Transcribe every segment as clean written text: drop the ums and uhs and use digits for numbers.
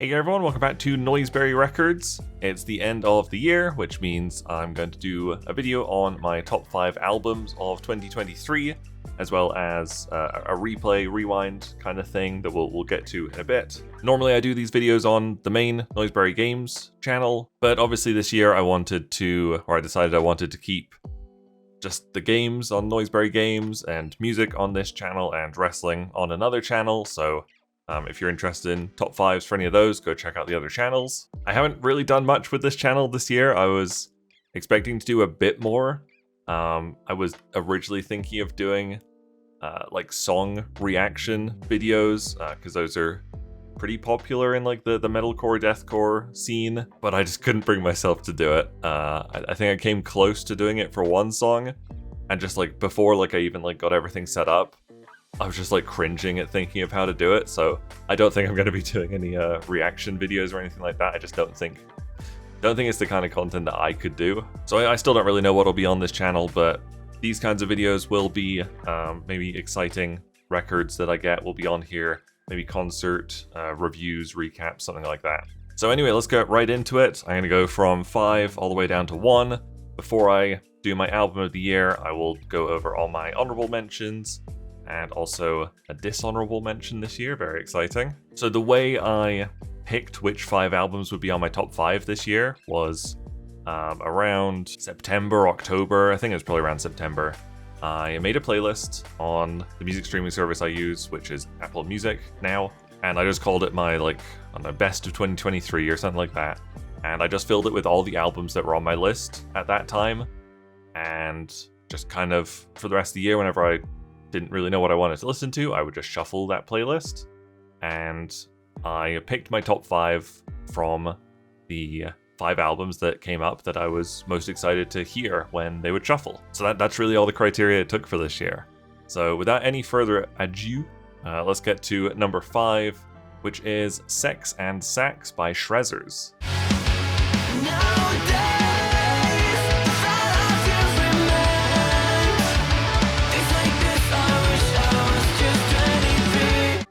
Hey everyone, welcome back to Noiseberry Records. It's the end of the year, which means I'm going to do a video on my top 5 albums of 2023, as well as a replay, rewind kind of thing that we'll get to in a bit. Normally I do these videos on the main Noiseberry Games channel, but obviously this year I decided I wanted to keep just the games on Noiseberry Games and music on this channel and wrestling on another channel, so if you're interested in top 5s for any of those, go check out the other channels. I haven't really done much with this channel this year. I was expecting to do a bit more. I was originally thinking of doing like song reaction videos, because those are pretty popular in like the metalcore, deathcore scene, but I just couldn't bring myself to do it. I think I came close to doing it for one song, and just like before I even got everything set up, I was just cringing at thinking of how to do it, so I don't think I'm going to be doing any reaction videos or anything like that. I just don't think it's the kind of content that I could do. So I still don't really know what'll be on this channel, but these kinds of videos will be maybe exciting records that I get will be on here, maybe concert reviews, recaps, something like that. So anyway, let's get right into it. I'm going to go from 5 all the way down to 1. Before I do my album of the year, I will go over all my honorable mentions, and also a dishonorable mention this year, very exciting. So the way I picked which 5 albums would be on my top 5 this year was around September, October, I think it was probably around September. I made a playlist on the music streaming service I use, which is Apple Music now, and I just called it my best of 2023 or something like that. And I just filled it with all the albums that were on my list at that time, and just kind of for the rest of the year, whenever I didn't really know what I wanted to listen to, I would just shuffle that playlist, and I picked my top 5 from the 5 albums that came up that I was most excited to hear when they would shuffle. So that's really all the criteria it took for this year. So without any further ado, let's get to number 5, which is Sex and Sax by Shrezzers.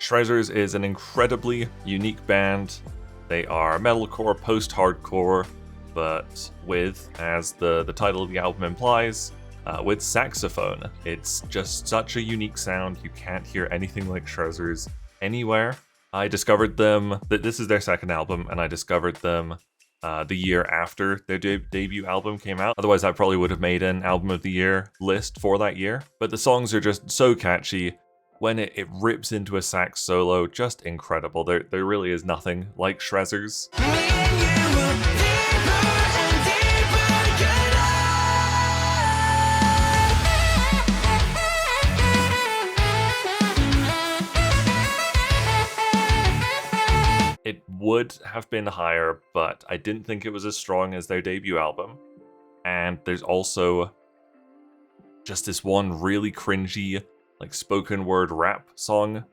Shrezzers is an incredibly unique band. They are metalcore, post-hardcore, but with, as the title of the album implies, with saxophone. It's just such a unique sound. You can't hear anything like Shrezzers anywhere. I discovered them, this is their second album, and I discovered them the year after their debut album came out. Otherwise, I probably would have made an album of the year list for that year. But the songs are just so catchy. When it rips into a sax solo, just incredible. There really is nothing like Shrezzers. It would have been higher, but I didn't think it was as strong as their debut album. And there's also just this one really cringy spoken word rap song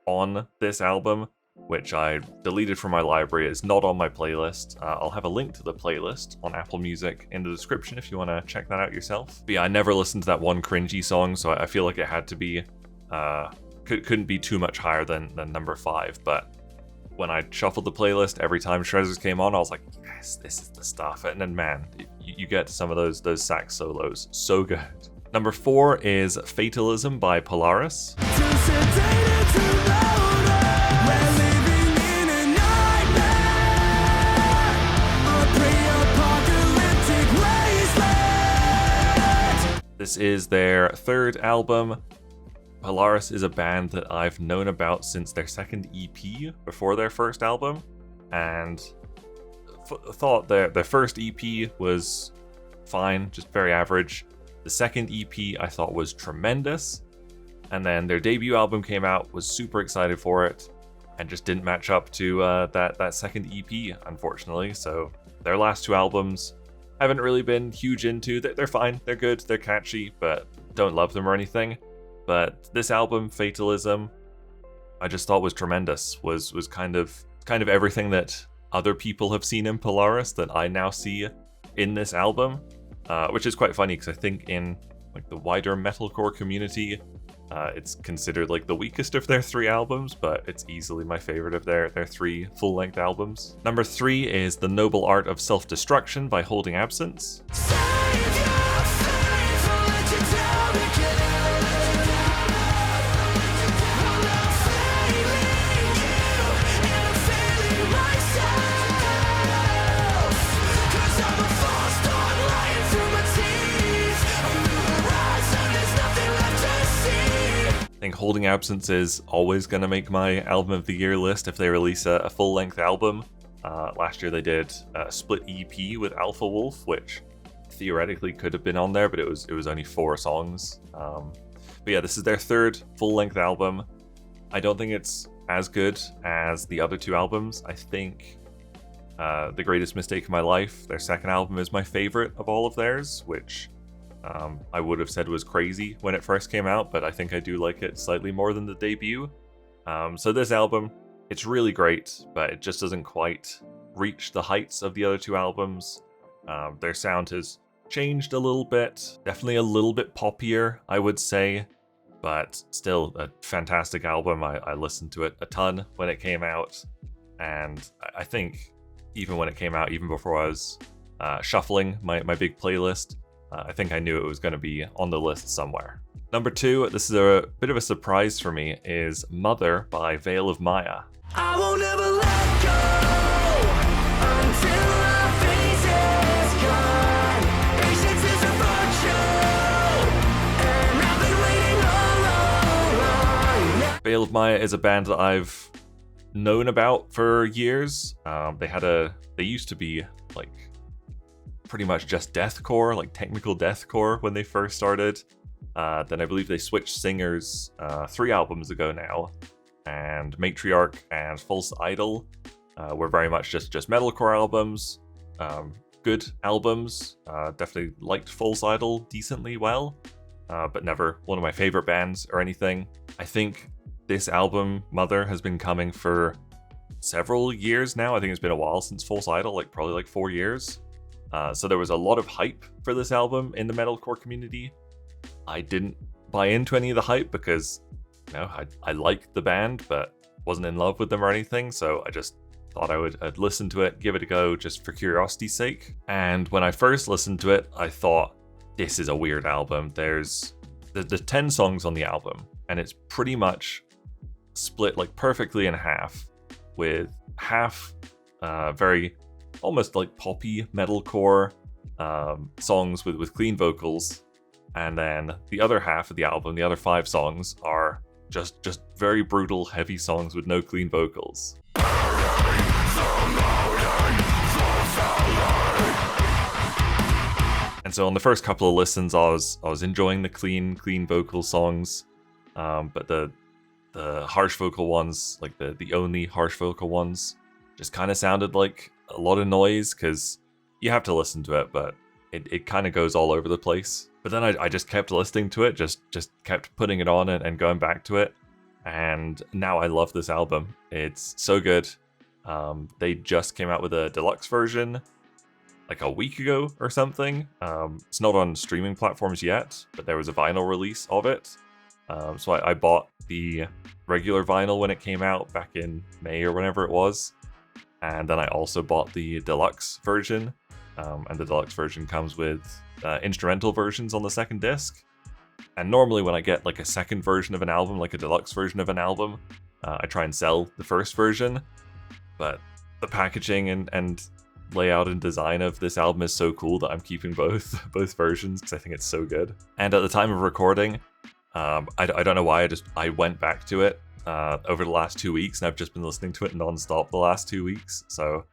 on this album, which I deleted from my library. It's not on my playlist. I'll have a link to the playlist on Apple Music in the description if you want to check that out yourself. But yeah, I never listened to that one cringy song, so I feel like it had to be, couldn't be too much higher than number 5. But when I shuffled the playlist, every time Shrezzers came on, I was like, yes, this is the stuff. And then man, you get some of those sax solos, so good. Number 4 is Fatalism by Polaris. This is their 3rd album. Polaris is a band that I've known about since their 2nd EP before their 1st album, and thought their 1st EP was fine, just very average. The 2nd EP I thought was tremendous, and then their debut album came out, was super excited for it, and just didn't match up to that 2nd EP, unfortunately. So their last 2 albums I haven't really been huge into. They're fine, they're good, they're catchy, but don't love them or anything. But this album, Fatalism, I just thought was tremendous, was kind of everything that other people have seen in Polaris that I now see in this album. Which is quite funny because I think in the wider metalcore community, It's considered like the weakest of their 3 albums, but it's easily my favorite of their 3 full-length albums. Number 3 is The Noble Art of Self-Destruction by Holding Absence. I think Holding Absence is always going to make my album of the year list if they release a full-length album. Last year they did a split EP with Alpha Wolf, which theoretically could have been on there, but it was only 4 songs. But yeah, this is their 3rd full-length album. I don't think it's as good as the other 2 albums. I think The Greatest Mistake of My Life, their 2nd album, is my favorite of all of theirs, which I would have said was crazy when it first came out, but I think I do like it slightly more than the debut. So this album, it's really great, but it just doesn't quite reach the heights of the other 2 albums. Their sound has changed a little bit, definitely a little bit poppier, I would say, but still a fantastic album. I listened to it a ton when it came out, and I think even when it came out, even before I was shuffling my big playlist, I think I knew it was going to be on the list somewhere. Number 2, this is a bit of a surprise for me, is Mother by Veil of Maya. I won't ever let go until our face is gone. Patience is a virtue, and I've been waiting all along. Veil of Maya is a band that I've known about for years. They used to be like pretty much just deathcore, like technical deathcore when they first started. Then I believe they switched singers 3 albums ago now, and Matriarch and False Idol were very much just metalcore albums. Good albums. Definitely liked False Idol decently well, but never one of my favorite bands or anything. I think this album, Mother, has been coming for several years now. I think it's been a while since False Idol, probably like 4 years. So there was a lot of hype for this album in the metalcore community. I didn't buy into any of the hype because, I liked the band, but wasn't in love with them or anything. So I just thought I'd listen to it, give it a go just for curiosity's sake. And when I first listened to it, I thought, this is a weird album. There's 10 songs on the album, and it's pretty much split perfectly in half, with half very almost like poppy metalcore songs with clean vocals, and then the other half of the album, the other 5 songs, are just very brutal, heavy songs with no clean vocals. And so on the first couple of listens, I was enjoying the clean vocal songs, but the harsh vocal ones, like the only harsh vocal ones, just kind of sounded like a lot of noise, because you have to listen to it, but it kind of goes all over the place. But then I just kept listening to it, just kept putting it on and going back to it, and now I love this album. It's so good. They just came out with a deluxe version like a week ago or something. It's not on streaming platforms yet, but there was a vinyl release of it. So I bought the regular vinyl when it came out back in May or whenever it was. And then I also bought the deluxe version. And the deluxe version comes with instrumental versions on the second disc. And normally when I get a second version of an album, like a deluxe version of an album, I try and sell the first version. But the packaging and layout and design of this album is so cool that I'm keeping both versions, because I think it's so good. And at the time of recording, I don't know why, I went back to it over the last 2 weeks, and I've just been listening to it non-stop the last 2 weeks. So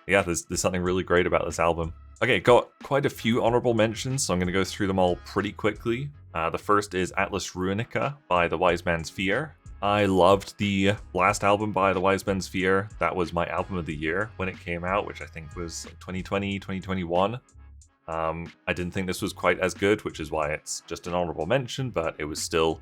yeah, there's something really great about this album. Okay, got quite a few honorable mentions, so I'm going to go through them all pretty quickly. The first is Atlas Ruinica by The Wise Man's Fear. I loved the last album by The Wise Man's Fear. That was my album of the year when it came out, which I think was 2020, 2021. I didn't think this was quite as good, which is why it's just an honorable mention, but it was still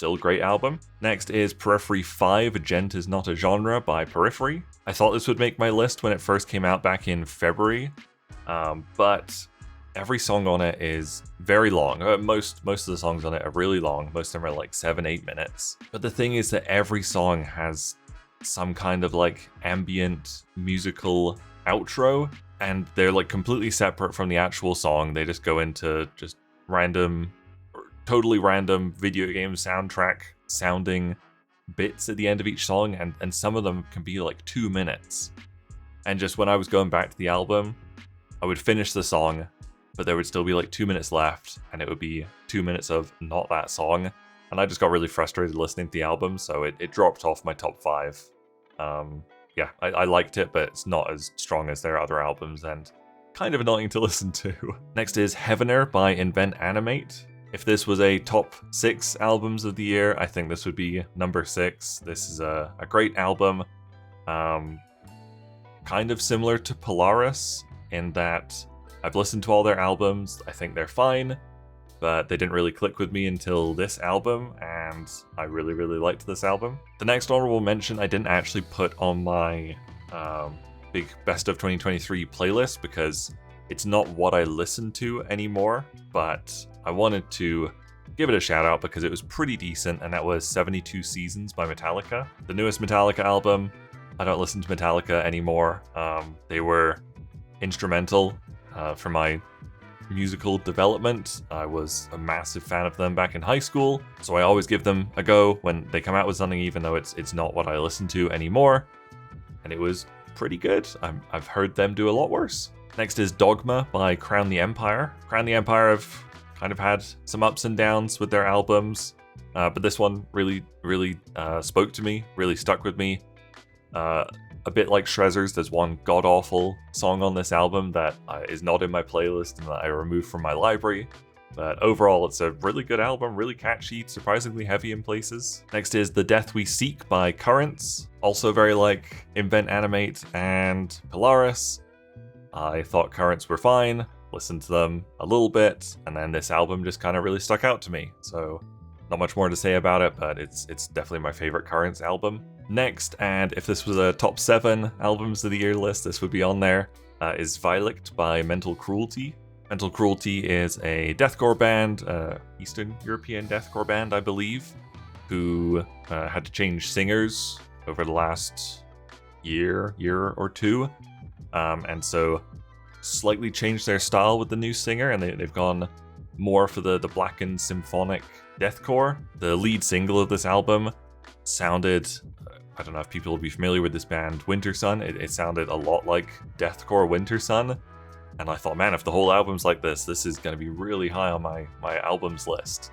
a great album. Next is Periphery 5, A Gent Is Not a Genre by Periphery. I thought this would make my list when it first came out back in February, but Every song on it is very long. Most of the songs on it are really long. Most of them are like 7-8 minutes. But the thing is that every song has some kind of like ambient musical outro, and they're like completely separate from the actual song. They just go into just random, totally random video game soundtrack sounding bits at the end of each song, and some of them can be like 2 minutes. And just when I was going back to the album, I would finish the song, but there would still be like 2 minutes left, and it would be 2 minutes of not that song. And I just got really frustrated listening to the album, so it dropped off my top 5. Yeah, I liked it, but it's not as strong as their other albums, and kind of annoying to listen to. Next is Heavener by Invent Animate. If this was a top 6 albums of the year, I think this would be number 6. This is a great album. Kind of similar to Polaris in that I've listened to all their albums. I think they're fine, but they didn't really click with me until this album, and I really, really liked this album. The next honorable mention I didn't actually put on my big Best of 2023 playlist because it's not what I listen to anymore, but I wanted to give it a shout out because it was pretty decent, and that was 72 Seasons by Metallica. The newest Metallica album. I don't listen to Metallica anymore. They were instrumental for my musical development. I was a massive fan of them back in high school, so I always give them a go when they come out with something, even though it's not what I listen to anymore. And it was pretty good. I've heard them do a lot worse. Next is Dogma by Crown the Empire. Crown the Empire have kind of had some ups and downs with their albums, but this one really, really spoke to me, really stuck with me. A bit like Shrezzers, there's one god-awful song on this album that is not in my playlist and that I removed from my library. But overall, it's a really good album, really catchy, surprisingly heavy in places. Next is The Death We Seek by Currents, also very like Invent Animate and Polaris. I thought Currents were fine, listened to them a little bit, and then this album just kind of really stuck out to me. So not much more to say about it, but it's definitely my favorite Currents album. Next, and if this was a top 7 albums of the year list, this would be on there, is Violict by Mental Cruelty. Mental Cruelty is a deathcore band, Eastern European deathcore band, I believe, who had to change singers over the last year or two, and so slightly changed their style with the new singer, and they've gone more for the blackened symphonic deathcore. The lead single of this album sounded, I don't know if people will be familiar with this band, Wintersun. It sounded a lot like deathcore Wintersun, and I thought, man, if the whole album's like this is going to be really high on my albums list.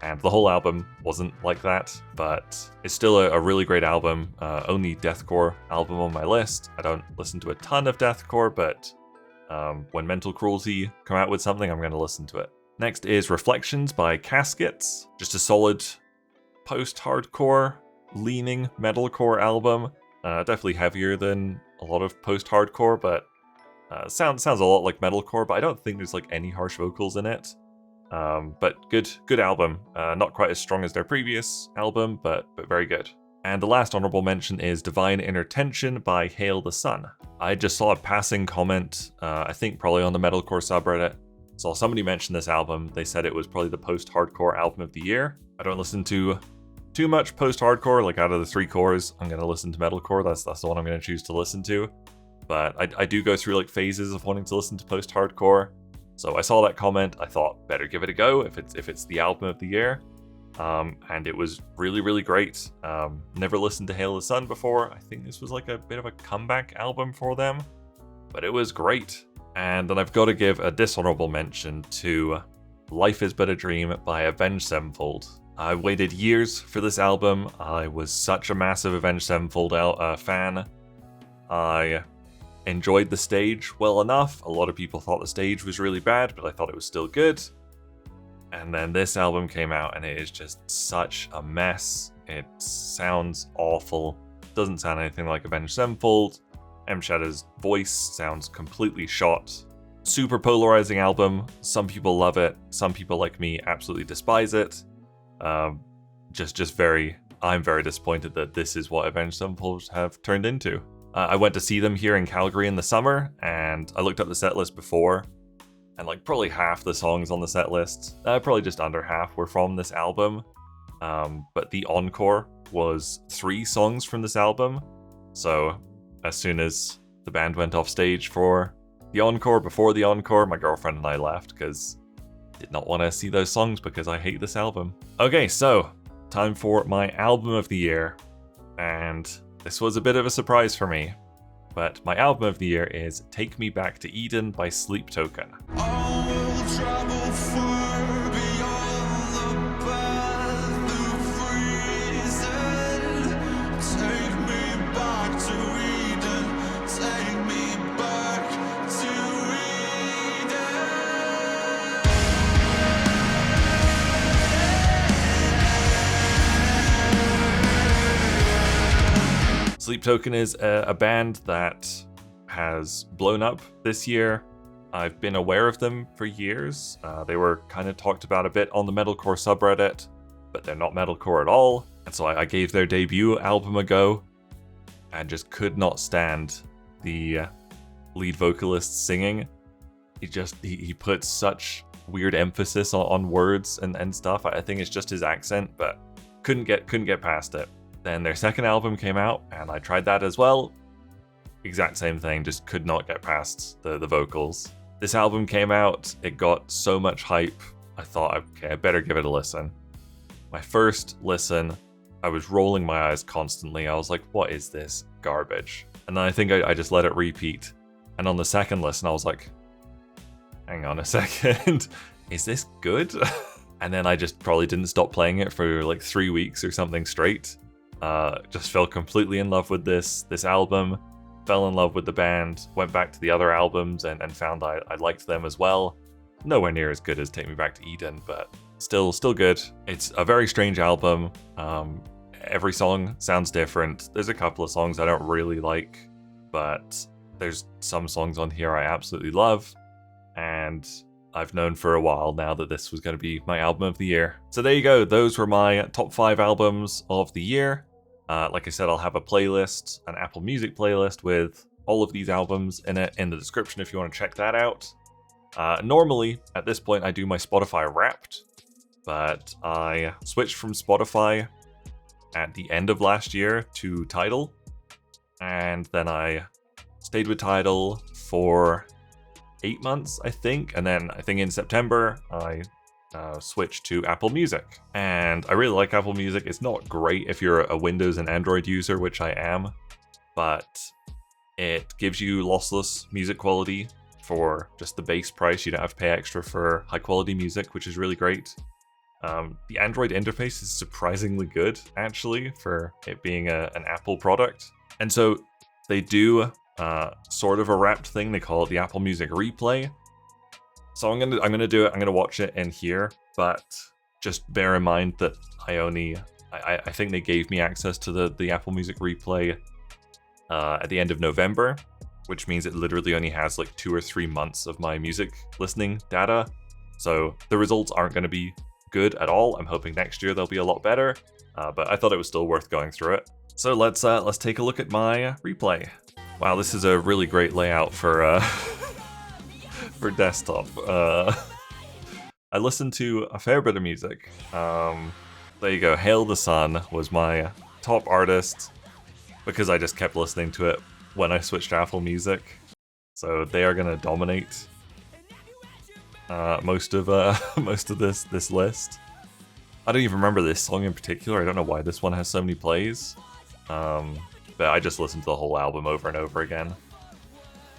And the whole album wasn't like that, but it's still a really great album. Only deathcore album on my list. I don't listen to a ton of deathcore, but when Mental Cruelty come out with something, I'm going to listen to it. Next is Reflections by Caskets. Just a solid post-hardcore leaning metalcore album. Definitely heavier than a lot of post-hardcore, but sounds a lot like metalcore, but I don't think there's like any harsh vocals in it. But good album. Not quite as strong as their previous album, but very good. And the last honorable mention is Divine Inner Tension by Hail the Sun. I just saw a passing comment, I think probably on the metalcore subreddit. Saw somebody mention this album. They said it was probably the post-hardcore album of the year. I don't listen to too much post-hardcore. Like out of the 3 cores, I'm going to listen to metalcore. That's the one I'm going to choose to listen to. But I do go through like phases of wanting to listen to post-hardcore. So I saw that comment. I thought better give it a go if it's the album of the year. And it was really, really great. Never listened to Hail the Sun before. I think this was like a bit of a comeback album for them, but it was great. And then I've got to give a dishonorable mention to Life Is But a Dream by Avenged Sevenfold. I waited years for this album. I was such a massive Avenged Sevenfold fan. I enjoyed the stage well enough. A lot of people thought the stage was really bad, but I thought it was still good. And then this album came out and it is just such a mess. It sounds awful. Doesn't sound anything like Avenged Sevenfold. M. Shadow's voice sounds completely shot. Super polarizing album. Some people love it. Some people like me absolutely despise it. I'm very disappointed that this is what Avenged Sevenfold have turned into. I went to see them here in Calgary in the summer, and I looked up the set list before, and like probably half the songs on the set list, probably just under half, were from this album. But the encore was 3 songs from this album. So as soon as the band went off stage for the encore, before the encore, my girlfriend and I left because did not want to see those songs because I hate this album. Okay, so time for my album of the year. And this was a bit of a surprise for me. But my album of the year is Take Me Back to Eden by Sleep Token. Sleep Token is a band that has blown up this year. I've been aware of them for years. They were kind of talked about a bit on the metalcore subreddit, but they're not metalcore at all. And so I gave their debut album a go and just could not stand the lead vocalist singing. He puts such weird emphasis on words and stuff. I think it's just his accent, but couldn't get past it. Then their second album came out, and I tried that as well. Exact same thing, just could not get past the vocals. This album came out, it got so much hype, I thought, okay, I better give it a listen. My first listen, I was rolling my eyes constantly. I was like, what is this garbage? And then I think I just let it repeat. And on the second listen, I was like, hang on a second, is this good? And then I just probably didn't stop playing it for like 3 weeks or something straight. Just fell completely in love with this album, fell in love with the band, went back to the other albums and found I liked them as well. Nowhere near as good as Take Me Back to Eden, but still good. It's a very strange album. Every song sounds different. There's a couple of songs I don't really like, but there's some songs on here I absolutely love, and I've known for a while now that this was going to be my album of the year. So there you go, those were my top 5 albums of the year. Like I said, I'll have a playlist, an Apple Music playlist with all of these albums in it in the description if you want to check that out. Normally, at this point, I do my Spotify Wrapped, but I switched from Spotify at the end of last year to Tidal, and then I stayed with Tidal for 8 months, I think, and then I think in September I switched to Apple Music. And I really like Apple Music. It's not great if you're a Windows and Android user, which I am, but it gives you lossless music quality for just the base price. You don't have to pay extra for high quality music, which is really great. The Android interface is surprisingly good, actually, for it being an Apple product. And so they do sort of a wrapped thing. They call it the Apple Music Replay. So I'm gonna do it. I'm gonna watch it in here, but just bear in mind that I think they gave me access to the Apple Music Replay at the end of November, which means it literally only has like 2 or 3 months of my music listening data. So the results aren't going to be good at all. I'm hoping next year they'll be a lot better, but I thought it was still worth going through it. So let's take a look at my replay. Wow, this is a really great layout for for desktop. I listened to a fair bit of music. There you go. Hail the Sun was my top artist because I just kept listening to it when I switched to Apple Music. So they are gonna dominate most of this list. I don't even remember this song in particular. I don't know why this one has so many plays. But I just listened to the whole album over and over again.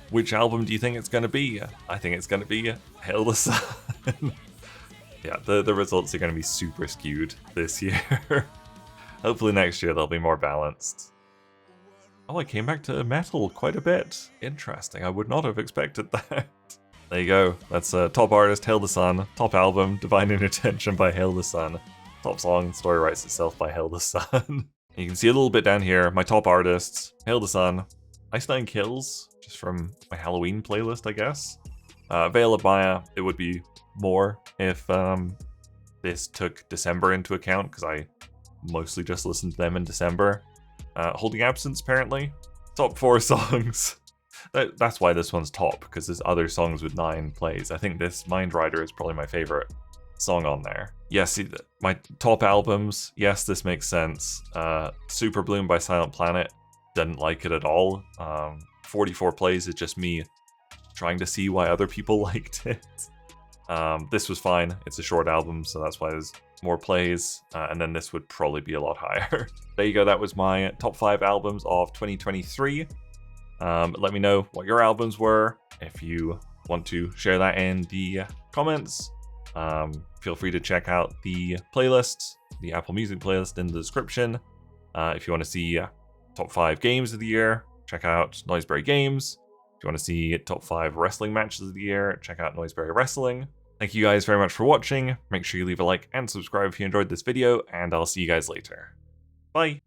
Which album do you think it's going to be? I think it's going to be Hail the Sun. Yeah, the results are going to be super skewed this year. Hopefully next year they'll be more balanced. Oh, I came back to metal quite a bit. Interesting, I would not have expected that. There you go, that's top artist, Hail the Sun. Top album, Divine Intervention by Hail the Sun. Top song, Story Writes Itself by Hail the Sun. You can see a little bit down here, my top artists, Hail the Sun, Ice Nine Kills, just from my Halloween playlist, I guess. Veil of Maya, it would be more if this took December into account, because I mostly just listened to them in December. Holding Absence, apparently. Top 4 songs. That's why this one's top, because there's other songs with 9 plays. I think this Mind Rider is probably my favorite song on there. Yes, my top albums, yes, this makes sense. Super Bloom by Silent Planet, didn't like it at all. 44 plays is just me trying to see why other people liked it. This was fine. It's a short album, so that's why there's more plays, and then this would probably be a lot higher. There you go, that was my top 5 albums of 2023. Let me know what your albums were. If you want to share that in the comments, feel free to check out the playlist, the Apple Music playlist in the description. If you want to see top 5 games of the year, check out Noiseberry Games. If you want to see top 5 wrestling matches of the year, check out Noiseberry Wrestling. Thank you guys very much for watching. Make sure you leave a like and subscribe if you enjoyed this video, and I'll see you guys later. Bye!